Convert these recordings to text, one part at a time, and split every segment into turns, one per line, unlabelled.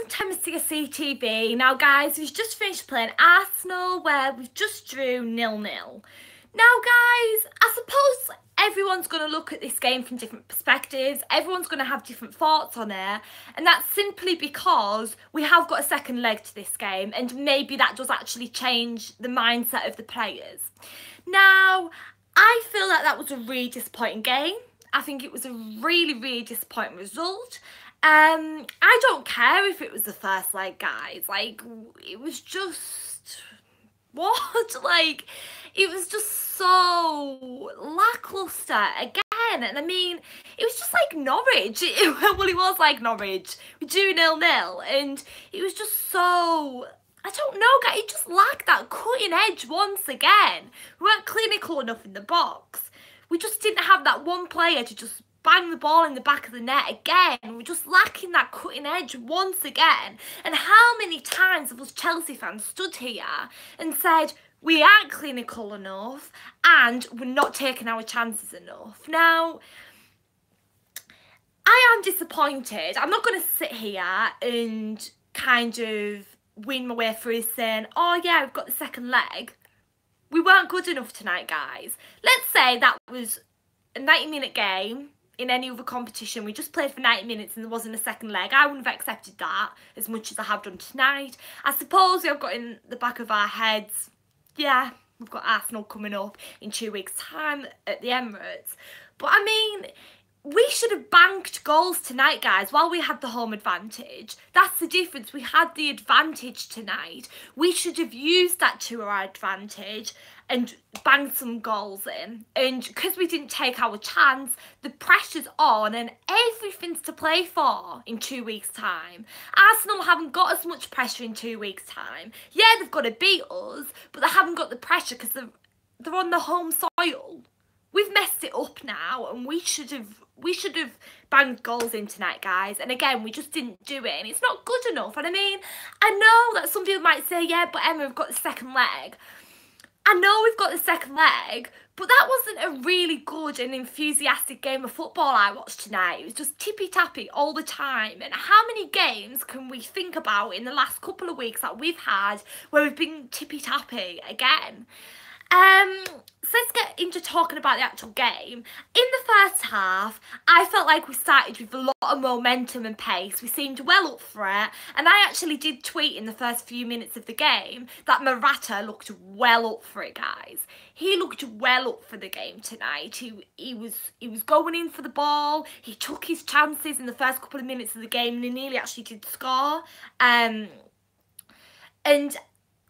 welcome to MSCSC TV. Now guys, we've just finished playing Arsenal where we've just drew 0-0. Now guys, I suppose everyone's going to look at this game from different perspectives, everyone's going to have different thoughts on it, and that's simply because we have got a second leg to this game, and maybe that does actually change the mindset of the players. Now, I feel like that was a really disappointing game. I think it was a really disappointing result. I don't care if it was the first leg, guys. Like, it was just... what? Like, it was just so lacklustre again. And I mean, it was just like Norwich. Well, it was like Norwich. We drew 0-0 and it was just so... I don't know, guys. It just lacked that cutting edge once again. We weren't clinical enough in the box. We just didn't have that one player to just bang the ball in the back of the net again. We're just lacking that cutting edge once again. And how many times have us Chelsea fans stood here and said, we aren't clinical enough and we're not taking our chances enough. Now, I am disappointed. I'm not going to sit here and kind of win my way through saying, oh yeah, we've got the second leg. We weren't good enough tonight, guys. Let's say that was a 90-minute game. In any other competition, we just played for 90 minutes and there wasn't a second leg. I wouldn't have accepted that as much as I have done tonight. I suppose we've got in the back of our heads, yeah, we've got Arsenal coming up in 2 weeks' time at the Emirates. But I mean, we should have banked goals tonight, guys, while we had the home advantage. That's the difference. We had the advantage tonight. We should have used that to our advantage and banged some goals in. And because we didn't take our chance, the pressure's on and everything's to play for in 2 weeks' time. Arsenal haven't got as much pressure in 2 weeks' time. Yeah, they've got to beat us, but they haven't got the pressure because they're on the home soil. We've messed it up now and we should have banged goals in tonight, guys. And again, we just didn't do it and it's not good enough. And I mean, I know that some people might say, yeah, but Emma, we've got the second leg. I know we've got the second leg, but that wasn't a really good and enthusiastic game of football I watched tonight. It was just tippy-tappy all the time. And how many games can we think about in the last couple of weeks that we've had where we've been tippy-tappy again? So let's get into talking about the actual game. In the first half, I felt like we started with a lot of momentum and pace. We seemed well up for it. And I actually did tweet in the first few minutes of the game that Morata looked well up for it, guys. He looked well up for the game tonight. He was going in for the ball. He took his chances in the first couple of minutes of the game and he nearly actually did score. And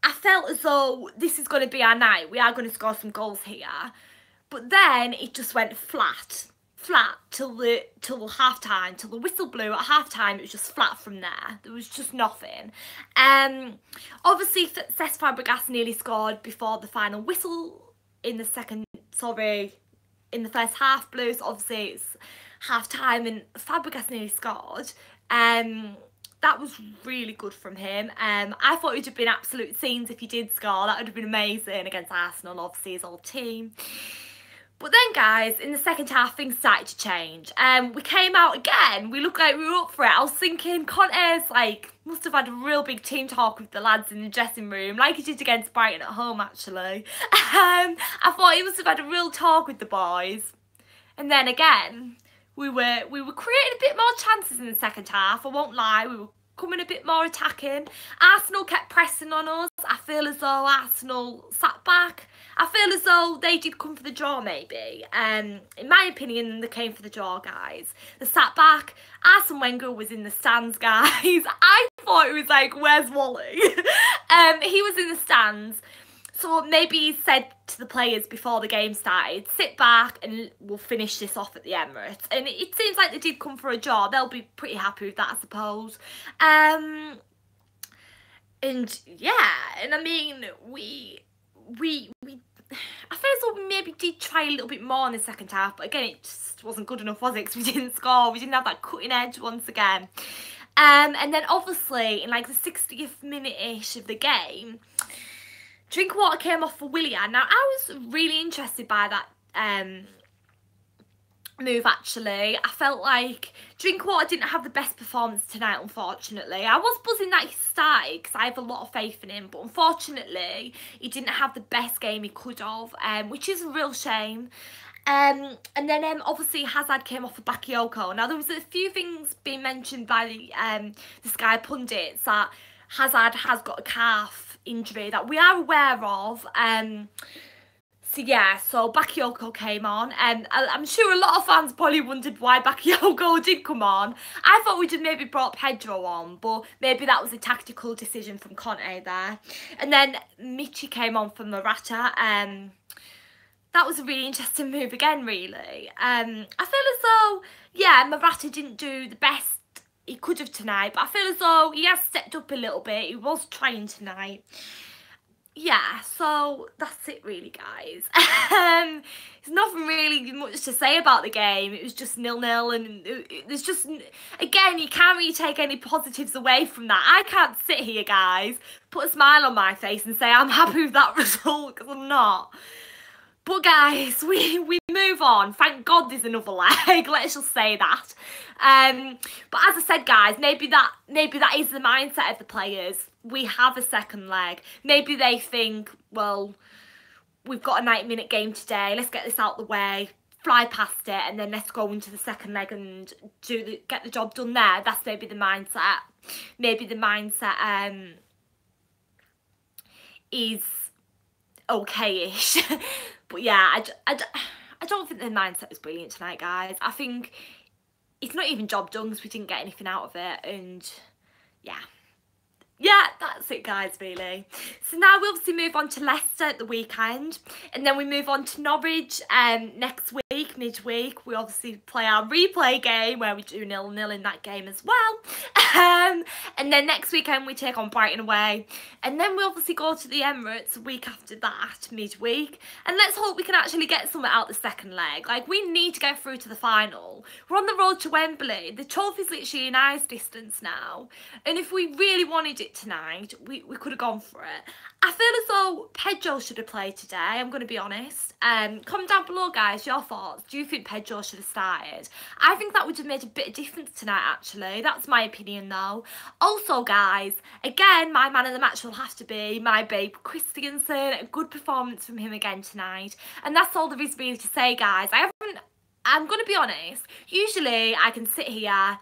I felt as though this is going to be our night. We are going to score some goals here. But then it just went flat till half time, till the whistle blew at half time. It was just flat from there. There was just nothing. Obviously, Cesc Fabregas nearly scored before the final whistle in the first half blew. So obviously it's half time and Fabregas nearly scored. That was really good from him. I thought it would have been absolute scenes if he did score. That would have been amazing against Arsenal, obviously, his old team. But then, guys, in the second half, things started to change. We came out again. We looked like we were up for it. I was thinking Conte's, like, must have had a real big team talk with the lads in the dressing room, like he did against Brighton at home, actually. I thought he must have had a real talk with the boys. And then again, we were creating a bit more chances in the second half, I won't lie. We were coming a bit more attacking. Arsenal kept pressing on us. I feel as though Arsenal sat back. I feel as though they did come for the draw, maybe. In my opinion, they came for the draw, guys. They sat back. Arsene Wenger was in the stands, guys. I thought it was like, where's Wally? He was in the stands. So maybe he said to the players before the game started, sit back and we'll finish this off at the Emirates. And it seems like they did come for a draw. They'll be pretty happy with that, I suppose. And yeah, and I mean, I feel as though we maybe did try a little bit more in the second half, but again, it just wasn't good enough, was it? Because we didn't score. We didn't have that cutting edge once again. And then obviously in like the 60th minute-ish of the game, Drinkwater came off for Willian. Now, I was really interested by that move actually. I felt like Drinkwater didn't have the best performance tonight, unfortunately. I was buzzing that he started because I have a lot of faith in him, but unfortunately he didn't have the best game he could have, which is a real shame. And then obviously Hazard came off for Bakayoko. Now there was a few things being mentioned by the Sky pundits that Hazard has got a calf injury that we are aware of. So yeah, so Bakayoko came on, and I'm sure a lot of fans probably wondered why Bakayoko did come on. I thought we'd have maybe brought Pedro on, but maybe that was a tactical decision from Conte there. And then Michi came on for Morata. That was a really interesting move again, really. I feel as though, yeah, Morata didn't do the best he could have tonight, but I feel as though he has stepped up a little bit. He was trying tonight. Yeah, so that's it really, guys. There's nothing really much to say about the game. It was just 0-0, and there's just, again, you can't really take any positives away from that. I can't sit here, guys, put a smile on my face and say I'm happy with that result, because I'm not. But guys, we move on. Thank God there's another leg. Let's just say that. But as I said, guys, maybe that is the mindset of the players. We have a second leg. Maybe they think, well, we've got a 90-minute game today. Let's get this out the way, fly past it, and then let's go into the second leg and get the job done there. That's maybe the mindset. Maybe the mindset is okay-ish. But yeah, I don't think the mindset was brilliant tonight, guys. I think it's not even job done because we didn't get anything out of it, and yeah. Yeah, that's it, guys, really. So now we obviously move on to Leicester at the weekend, and then we move on to Norwich next week, midweek. We obviously play our replay game where we do 0-0 in that game as well. And then next weekend we take on Brighton away, and then we obviously go to the Emirates a week after that, midweek. And let's hope we can actually get something out the second leg. Like, we need to get through to the final. We're on the road to Wembley. The trophy's literally in eyes distance now, and if we really wanted it tonight, we could have gone for it. I feel as though Pedro should have played today, I'm going to be honest. Comment down below, guys, your thoughts. Do you think Pedro should have started? I think that would have made a bit of difference tonight, actually. That's my opinion, though. Also, guys, again, my man of the match will have to be my babe Christensen. A good performance from him again tonight. And that's all there is really to say, guys. I'm going to be honest, usually I can sit here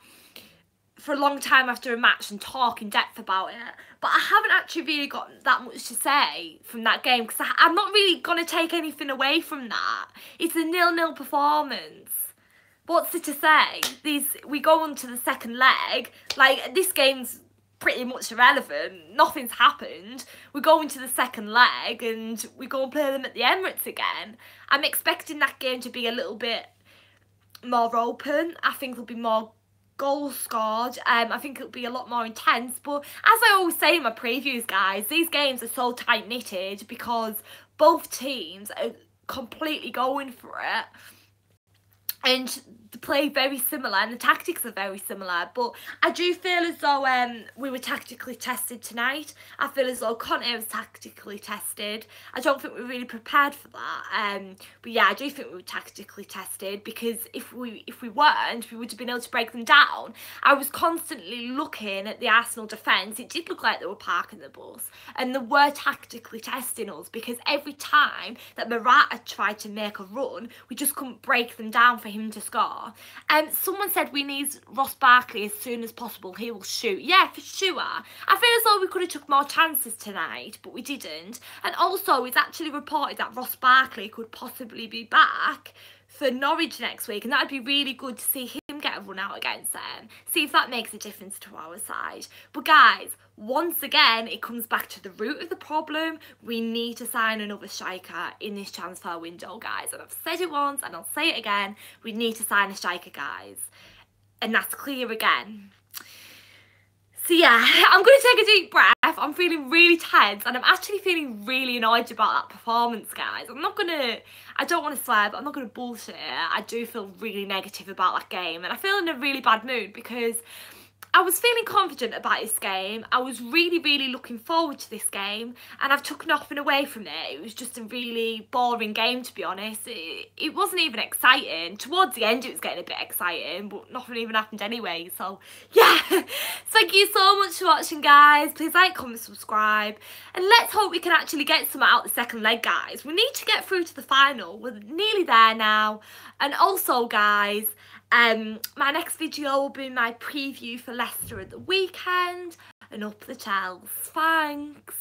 for a long time after a match and talk in depth about it, but I haven't actually really got that much to say from that game, because I'm not really going to take anything away from that. It's a 0-0 performance. What's there to say? We go on to the second leg, like, this game's pretty much irrelevant, nothing's happened. We go into the second leg and we go and play them at the Emirates again. I'm expecting that game to be a little bit more open. I think there'll be more goals scored. I think it'll be a lot more intense, but as I always say in my previews, guys, these games are so tight knitted because both teams are completely going for it, and they play very similar and the tactics are very similar. But I do feel as though we were tactically tested tonight. I feel as though Conte was tactically tested. I don't think we were really prepared for that. But yeah, I do think we were tactically tested, because if we weren't, we would have been able to break them down. I was constantly looking at the Arsenal defence. It did look like they were parking the bus, and they were tactically testing us, because every time that Morata tried to make a run, we just couldn't break them down for him to score. Someone said we need Ross Barkley as soon as possible. He will shoot. Yeah, for sure. I feel as though we could have took more chances tonight, but we didn't. And also, it's actually reported that Ross Barkley could possibly be back for Norwich next week, and that'd be really good to see him get a run out against them. See if that makes a difference to our side. But guys, once again, it comes back to the root of the problem. We need to sign another striker in this transfer window, guys. And I've said it once and I'll say it again. We need to sign a striker, guys. And that's clear again. So yeah, I'm going to take a deep breath. I'm feeling really tense, and I'm actually feeling really annoyed about that performance, guys. I don't want to swear, but I'm not going to bullshit it. I do feel really negative about that game, and I feel in a really bad mood because I was feeling confident about this game. I was really looking forward to this game, and I've took nothing away from it. It was just a really boring game, to be honest. It wasn't even exciting. Towards the end it was getting a bit exciting, but nothing even happened anyway. So yeah, thank you so much for watching, guys. Please like, comment, subscribe, and let's hope we can actually get some out the second leg, guys. We need to get through to the final. We're nearly there now. And also, guys, my next video will be my preview for Leicester at the weekend and up the Chels. Thanks.